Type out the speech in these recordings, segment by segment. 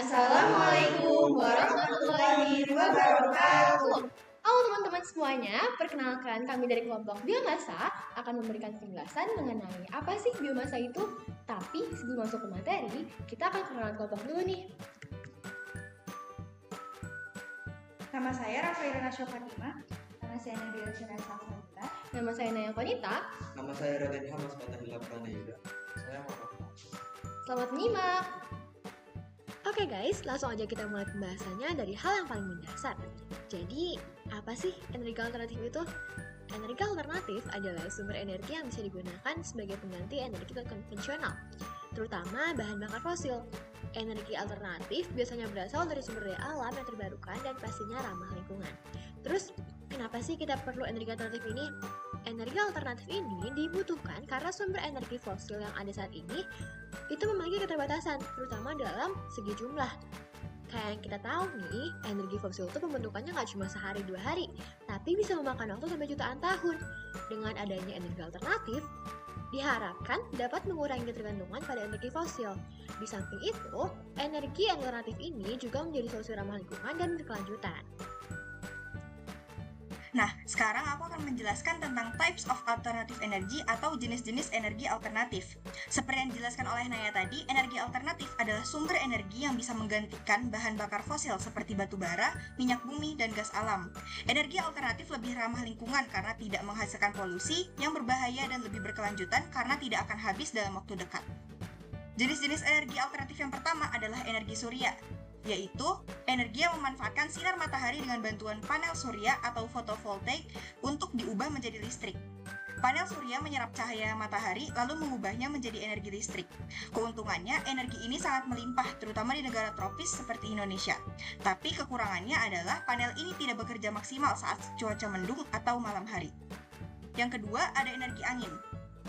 Assalamualaikum warahmatullahi wabarakatuh. Halo teman-teman semuanya, perkenalkan kami dari kelompok biomasa akan memberikan penjelasan mengenai apa sih biomasa itu. Tapi sebelum masuk ke materi, kita akan kenalan kelompok dulu nih. Nama saya Rafaela Fatimah. Nama saya Nabila Syarasa. Nama saya Naya Konita. Nama saya Raden Hamas Fatahillah Pranayuda. Saya Muhammad. Selamat menyimak. Oke guys, langsung aja kita mulai pembahasannya dari hal yang paling mendasar. Jadi, apa sih energi alternatif itu? Energi alternatif adalah sumber energi yang bisa digunakan sebagai pengganti energi konvensional, terutama bahan bakar fosil. Energi alternatif biasanya berasal dari sumber daya alam yang terbarukan dan pastinya ramah lingkungan. Terus, kenapa sih kita perlu energi alternatif ini? Energi alternatif ini dibutuhkan karena sumber energi fosil yang ada saat ini itu memiliki keterbatasan, terutama dalam segi jumlah. Kayak yang kita tahu nih, energi fosil itu pembentukannya nggak cuma sehari 2 hari, tapi bisa memakan waktu sampai jutaan tahun. Dengan adanya energi alternatif, diharapkan dapat mengurangi ketergantungan pada energi fosil. Di samping itu, energi alternatif ini juga menjadi solusi ramah lingkungan dan berkelanjutan. Nah, sekarang aku akan menjelaskan tentang types of alternative energy atau jenis-jenis energi alternatif. Seperti yang dijelaskan oleh Naya tadi, energi alternatif adalah sumber energi yang bisa menggantikan bahan bakar fosil seperti batu bara, minyak bumi, dan gas alam. Energi alternatif lebih ramah lingkungan karena tidak menghasilkan polusi yang berbahaya dan lebih berkelanjutan karena tidak akan habis dalam waktu dekat. Jenis-jenis energi alternatif yang pertama adalah energi surya, yaitu energi yang memanfaatkan sinar matahari dengan bantuan panel surya atau fotovoltaik untuk diubah menjadi listrik. Panel surya menyerap cahaya matahari lalu mengubahnya menjadi energi listrik. Keuntungannya, energi ini sangat melimpah terutama di negara tropis seperti Indonesia. Tapi kekurangannya adalah panel ini tidak bekerja maksimal saat cuaca mendung atau malam hari. Yang kedua, ada energi angin.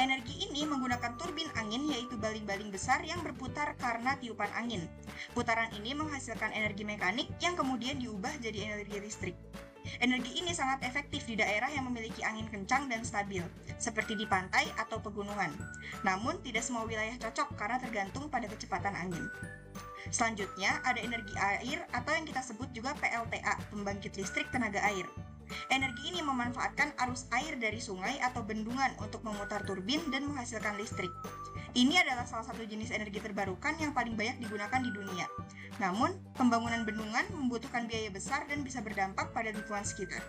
Energi ini menggunakan turbin angin yaitu baling-baling besar yang berputar karena tiupan angin. Putaran ini menghasilkan energi mekanik yang kemudian diubah jadi energi listrik. Energi ini sangat efektif di daerah yang memiliki angin kencang dan stabil, seperti di pantai atau pegunungan. Namun, tidak semua wilayah cocok karena tergantung pada kecepatan angin. Selanjutnya, ada energi air atau yang kita sebut juga PLTA, pembangkit listrik tenaga air. Energi ini memanfaatkan arus air dari sungai atau bendungan untuk memutar turbin dan menghasilkan listrik. Ini adalah salah satu jenis energi terbarukan yang paling banyak digunakan di dunia. Namun, pembangunan bendungan membutuhkan biaya besar dan bisa berdampak pada lingkungan sekitar.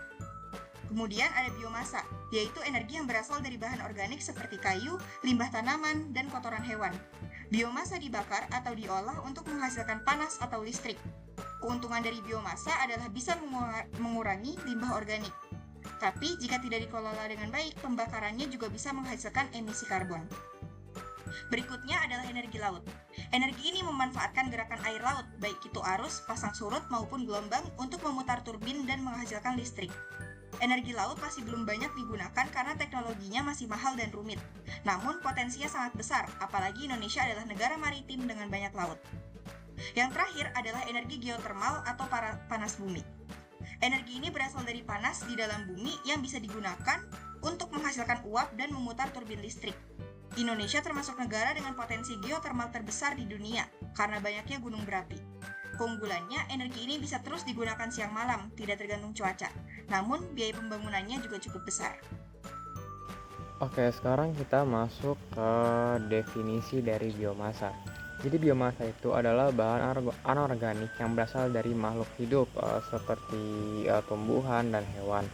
Kemudian ada biomasa, yaitu energi yang berasal dari bahan organik seperti kayu, limbah tanaman, dan kotoran hewan. Biomasa dibakar atau diolah untuk menghasilkan panas atau listrik. Keuntungan dari biomasa adalah bisa mengurangi limbah organik. Tapi jika tidak dikelola dengan baik, pembakarannya juga bisa menghasilkan emisi karbon. Berikutnya adalah energi laut. Energi ini memanfaatkan gerakan air laut, baik itu arus, pasang surut, maupun gelombang untuk memutar turbin dan menghasilkan listrik. Energi laut masih belum banyak digunakan karena teknologinya masih mahal dan rumit. Namun potensinya sangat besar, apalagi Indonesia adalah negara maritim dengan banyak laut. Yang terakhir adalah energi geotermal atau panas bumi. Energi ini berasal dari panas di dalam bumi yang bisa digunakan untuk menghasilkan uap dan memutar turbin listrik. Indonesia termasuk negara dengan potensi geotermal terbesar di dunia karena banyaknya gunung berapi. Keunggulannya, energi ini bisa terus digunakan siang malam, tidak tergantung cuaca. Namun, biaya pembangunannya juga cukup besar. Oke, sekarang kita masuk ke definisi dari biomasa. Jadi biomasa itu adalah bahan anorganik yang berasal dari makhluk hidup seperti tumbuhan dan hewan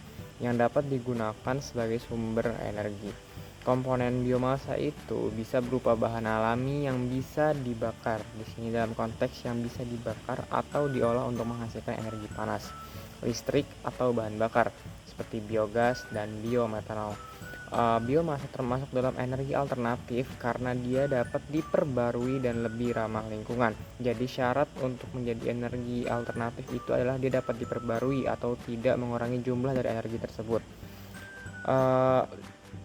yang dapat digunakan sebagai sumber energi. Komponen biomasa itu bisa berupa bahan alami yang bisa dibakar. Di sini dalam konteks yang bisa dibakar atau diolah untuk menghasilkan energi panas, listrik atau bahan bakar seperti biogas dan biometanol. Biomasa termasuk dalam energi alternatif karena dia dapat diperbarui dan lebih ramah lingkungan. Jadi syarat untuk menjadi energi alternatif itu adalah dia dapat diperbarui atau tidak mengurangi jumlah dari energi tersebut.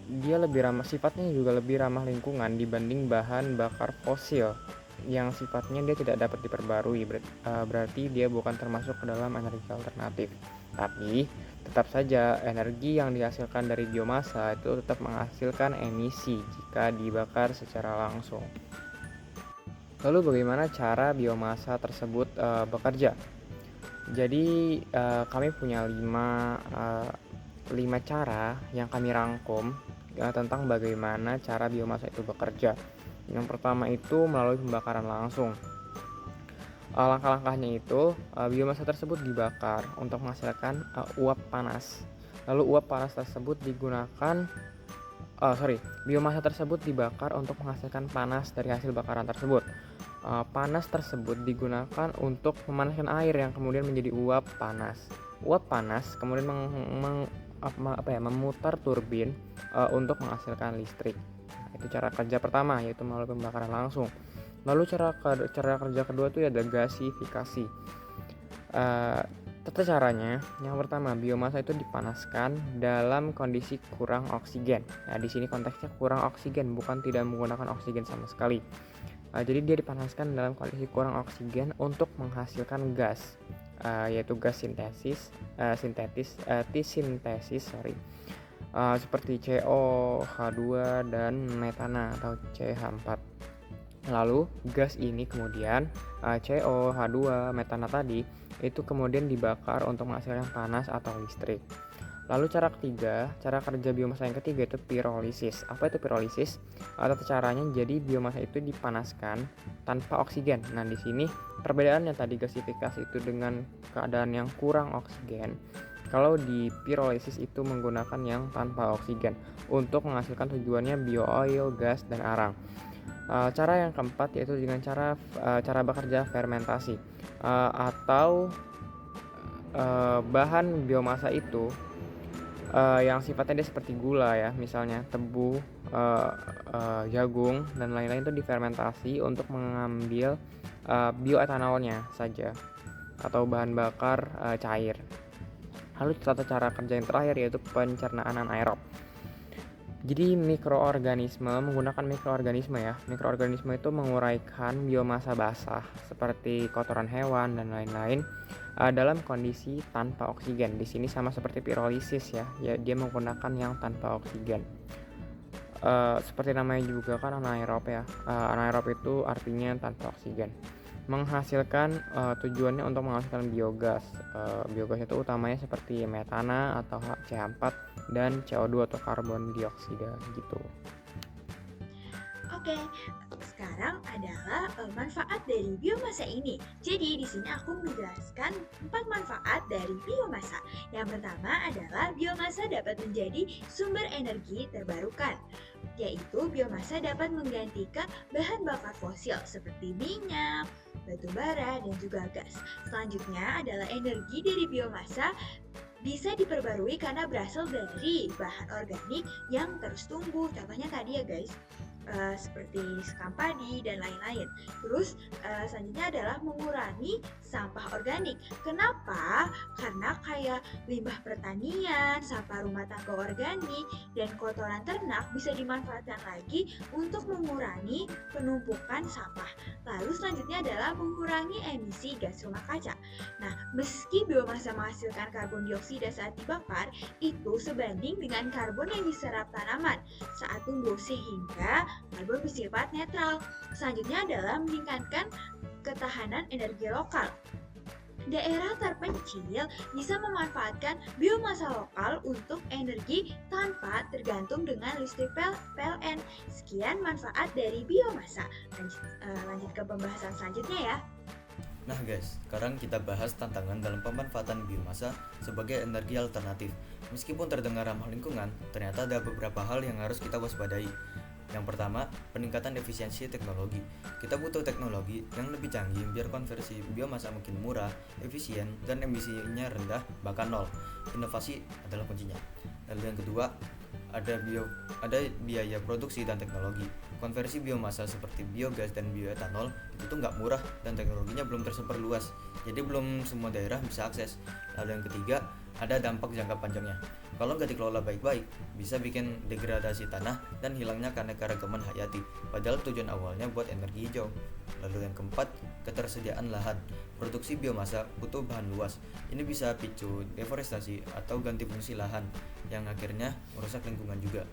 Dia sifatnya juga lebih ramah lingkungan dibanding bahan bakar fosil yang sifatnya dia tidak dapat diperbarui. Berarti dia bukan termasuk ke dalam energi alternatif. Tapi tetap saja energi yang dihasilkan dari biomasa itu tetap menghasilkan emisi jika dibakar secara langsung. Lalu bagaimana cara biomasa tersebut bekerja? Jadi kami punya 5 cara yang kami rangkum tentang bagaimana cara biomasa itu bekerja. Yang pertama itu melalui pembakaran langsung. Langkah-langkahnya itu biomasa tersebut dibakar untuk menghasilkan uap panas. Lalu uap panas tersebut digunakan biomasa tersebut dibakar untuk menghasilkan panas dari hasil bakaran tersebut. Panas tersebut digunakan untuk memanaskan air yang kemudian menjadi uap panas. Uap panas kemudian memutar turbin untuk menghasilkan listrik. Itu cara kerja pertama, yaitu melalui pembakaran langsung. Lalu cara kerja kedua itu ada gasifikasi. Tata caranya, yang pertama, biomasa itu dipanaskan dalam kondisi kurang oksigen. Nah, di sini konteksnya kurang oksigen, bukan tidak menggunakan oksigen sama sekali. Jadi dia dipanaskan dalam kondisi kurang oksigen untuk menghasilkan gas, yaitu gas sintetis, seperti CO, H2 dan metana atau CH4. Lalu gas ini kemudian CO, H2, metana tadi itu kemudian dibakar untuk menghasilkan panas atau listrik. Lalu cara kerja biomasa yang ketiga itu pirolisis. Apa itu pirolisis? Tata caranya jadi biomasa itu dipanaskan tanpa oksigen. Nah, di sini perbedaannya tadi gasifikasi itu dengan keadaan yang kurang oksigen. Kalau di pirolisis itu menggunakan yang tanpa oksigen untuk menghasilkan tujuannya bio-oil, gas, dan arang. Cara yang keempat yaitu dengan cara bekerja fermentasi atau bahan biomasa itu yang sifatnya dia seperti gula ya, misalnya tebu, jagung dan lain-lain itu difermentasi untuk mengambil bioetanolnya saja atau bahan bakar cair. Lalu tata cara kerja yang terakhir yaitu pencernaan anaerob. Jadi menggunakan mikroorganisme ya. Mikroorganisme itu menguraikan biomasa basah seperti kotoran hewan dan lain-lain dalam kondisi tanpa oksigen. Di sini sama seperti pirolisis ya. Dia menggunakan yang tanpa oksigen. Seperti namanya juga kan anaerob ya. Anaerob itu artinya tanpa oksigen. Menghasilkan tujuannya untuk menghasilkan biogas. Biogas itu utamanya seperti metana atau CH4 dan CO2 atau karbon dioksida gitu. Oke, sekarang adalah manfaat dari biomasa ini. Jadi di sini aku menjelaskan 4 manfaat dari biomasa. Yang pertama adalah biomasa dapat menjadi sumber energi terbarukan, yaitu biomasa dapat menggantikan bahan bakar fosil seperti minyak, batu bara, dan juga gas. Selanjutnya adalah energi dari biomasa bisa diperbarui karena berasal dari bahan organik yang terus tumbuh. Contohnya tadi ya guys, seperti sekam padi dan lain-lain. Terus selanjutnya adalah mengurangi sampah organik. Kenapa? Karena kayak limbah pertanian, sampah rumah tangga organik, dan kotoran ternak bisa dimanfaatkan lagi untuk mengurangi penumpukan sampah. Lalu selanjutnya adalah mengurangi emisi gas rumah kaca. Nah, meski biomasa menghasilkan karbon dioksida saat dibakar, itu sebanding dengan karbon yang diserap tanaman saat tumbuh, sehingga karbon bersifat netral. Selanjutnya adalah meningkatkan ketahanan energi lokal. Daerah terpencil bisa memanfaatkan biomasa lokal untuk energi tanpa tergantung dengan listrik PLN. Sekian manfaat dari biomasa. Lanjut ke pembahasan selanjutnya ya. Nah guys, sekarang kita bahas tantangan dalam pemanfaatan biomasa sebagai energi alternatif. Meskipun terdengar ramah lingkungan, ternyata ada beberapa hal yang harus kita waspadai. Yang pertama, peningkatan efisiensi teknologi. Kita butuh teknologi yang lebih canggih biar konversi biomasa makin murah, efisien, dan emisinya rendah, bahkan nol. Inovasi adalah kuncinya. Lalu yang kedua, ada biaya produksi dan teknologi. Konversi biomasa seperti biogas dan bioetanol itu tuh nggak murah dan teknologinya belum tersebar luas, jadi belum semua daerah bisa akses. Lalu yang ketiga, ada dampak jangka panjangnya. Kalau nggak dikelola baik-baik, bisa bikin degradasi tanah dan hilangnya keanekaragaman hayati, padahal tujuan awalnya buat energi hijau. Lalu yang keempat, ketersediaan lahan. Produksi biomasa butuh bahan luas. Ini bisa picu deforestasi atau ganti fungsi lahan, yang akhirnya merusak lingkungan juga.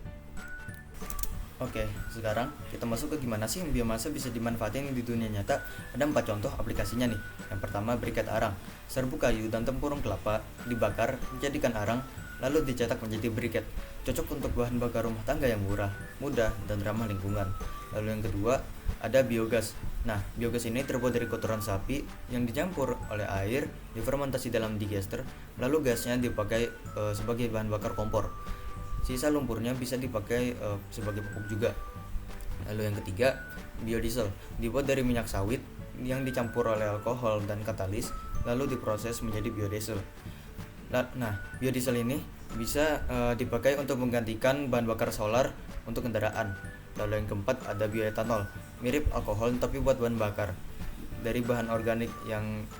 Oke, sekarang kita masuk ke gimana sih biomasa bisa dimanfaatin di dunia nyata. Ada 4 contoh aplikasinya nih. Yang pertama, briket arang. Serbuk kayu dan tempurung kelapa dibakar menjadikan arang, lalu dicetak menjadi briket. Cocok untuk bahan bakar rumah tangga yang murah, mudah, dan ramah lingkungan. Lalu yang kedua, ada biogas. Nah, biogas ini terbuat dari kotoran sapi yang dicampur oleh air, difermentasi dalam digester, lalu gasnya dipakai sebagai bahan bakar kompor. Sisa lumpurnya bisa dipakai sebagai pupuk juga. Lalu yang ketiga, biodiesel. Dibuat dari minyak sawit yang dicampur oleh alkohol dan katalis, lalu diproses menjadi biodiesel. Nah, biodiesel ini bisa dipakai untuk menggantikan bahan bakar solar untuk kendaraan. Lalu yang keempat, ada bioetanol. Mirip alkohol tapi buat bahan bakar. Dari bahan organik yang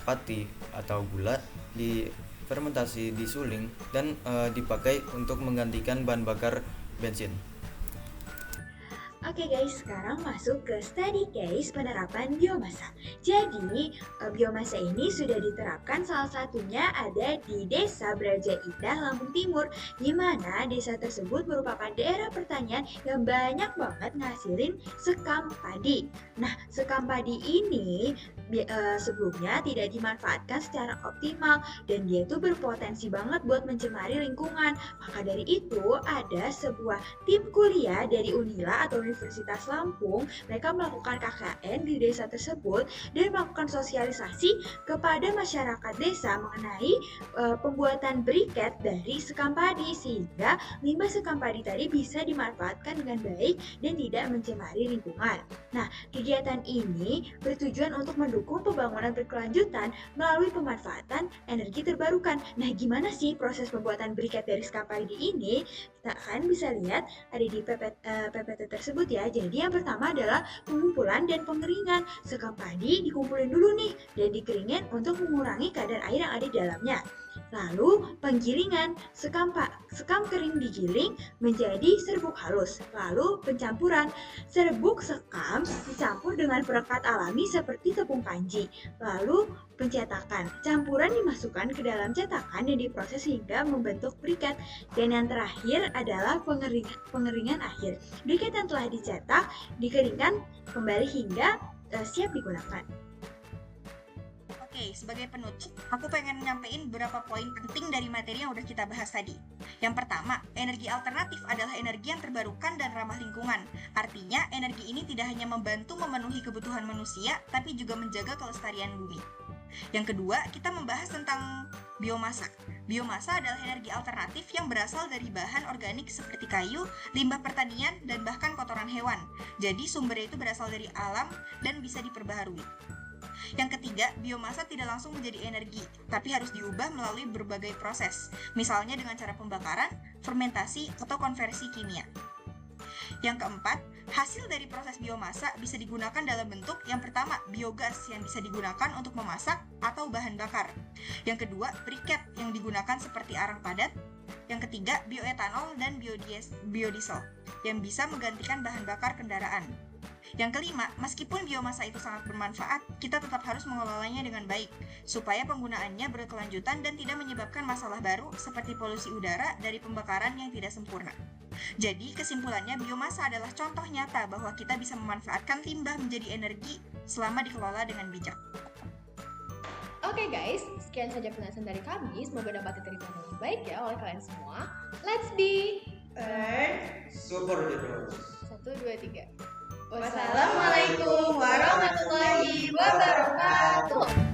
pati atau gula difermentasi, disuling, dan dipakai untuk menggantikan bahan bakar bensin. Oke guys, sekarang masuk ke study case penerapan biomasa. Jadi, biomasa ini sudah diterapkan, salah satunya ada di Desa Braja Indah, Lampung Timur, di mana desa tersebut merupakan daerah pertanian yang banyak banget ngasilin sekam padi. Nah, sekam padi ini sebelumnya tidak dimanfaatkan secara optimal dan dia itu berpotensi banget buat mencemari lingkungan. Maka dari itu, ada sebuah tim kuliah dari Unila atau Universitas Lampung, mereka melakukan KKN di desa tersebut dan melakukan sosialisasi kepada masyarakat desa mengenai pembuatan briket dari sekam padi, sehingga limbah sekam padi tadi bisa dimanfaatkan dengan baik dan tidak mencemari lingkungan. Nah, kegiatan ini bertujuan untuk mendukung pembangunan berkelanjutan melalui pemanfaatan energi terbarukan. Nah, gimana sih proses pembuatan briket dari sekam padi ini? Kita akan bisa lihat ada di PPT tersebut ya. Jadi yang pertama adalah pengumpulan dan pengeringan. Sekam padi dikumpulin dulu nih dan dikeringin untuk mengurangi kadar air yang ada di dalamnya. Lalu penggilingan, sekam kering digiling menjadi serbuk halus. Lalu pencampuran, serbuk sekam dicampur dengan perekat alami seperti tepung kanji. Lalu pencetakan, campuran dimasukkan ke dalam cetakan dan diproses hingga membentuk briket. Dan yang terakhir adalah pengeringan akhir. Briket yang telah dicetak dikeringkan kembali hingga siap digunakan. Oke, sebagai penutup, aku pengen nyampein beberapa poin penting dari materi yang udah kita bahas tadi. Yang pertama, energi alternatif adalah energi yang terbarukan dan ramah lingkungan. Artinya, energi ini tidak hanya membantu memenuhi kebutuhan manusia, tapi juga menjaga kelestarian bumi. Yang kedua, kita membahas tentang biomasa. Biomasa adalah energi alternatif yang berasal dari bahan organik seperti kayu, limbah pertanian, dan bahkan kotoran hewan. Jadi, sumbernya itu berasal dari alam dan bisa diperbaharui. Yang ketiga, biomasa tidak langsung menjadi energi, tapi harus diubah melalui berbagai proses, misalnya dengan cara pembakaran, fermentasi, atau konversi kimia. Yang keempat, hasil dari proses biomasa bisa digunakan dalam bentuk yang pertama, biogas yang bisa digunakan untuk memasak atau bahan bakar. Yang kedua, briket yang digunakan seperti arang padat. Yang ketiga, bioetanol dan biodiesel yang bisa menggantikan bahan bakar kendaraan. Yang kelima, meskipun biomasa itu sangat bermanfaat, kita tetap harus mengelolanya dengan baik, supaya penggunaannya berkelanjutan dan tidak menyebabkan masalah baru seperti polusi udara dari pembakaran yang tidak sempurna. Jadi, kesimpulannya biomasa adalah contoh nyata bahwa kita bisa memanfaatkan limbah menjadi energi selama dikelola dengan bijak. Oke guys, sekian saja penjelasan dari kami. Semoga dapat diterima dengan baik ya oleh kalian semua. Let's be Super heroes. 1, 2, 3. Wassalamualaikum warahmatullahi wabarakatuh.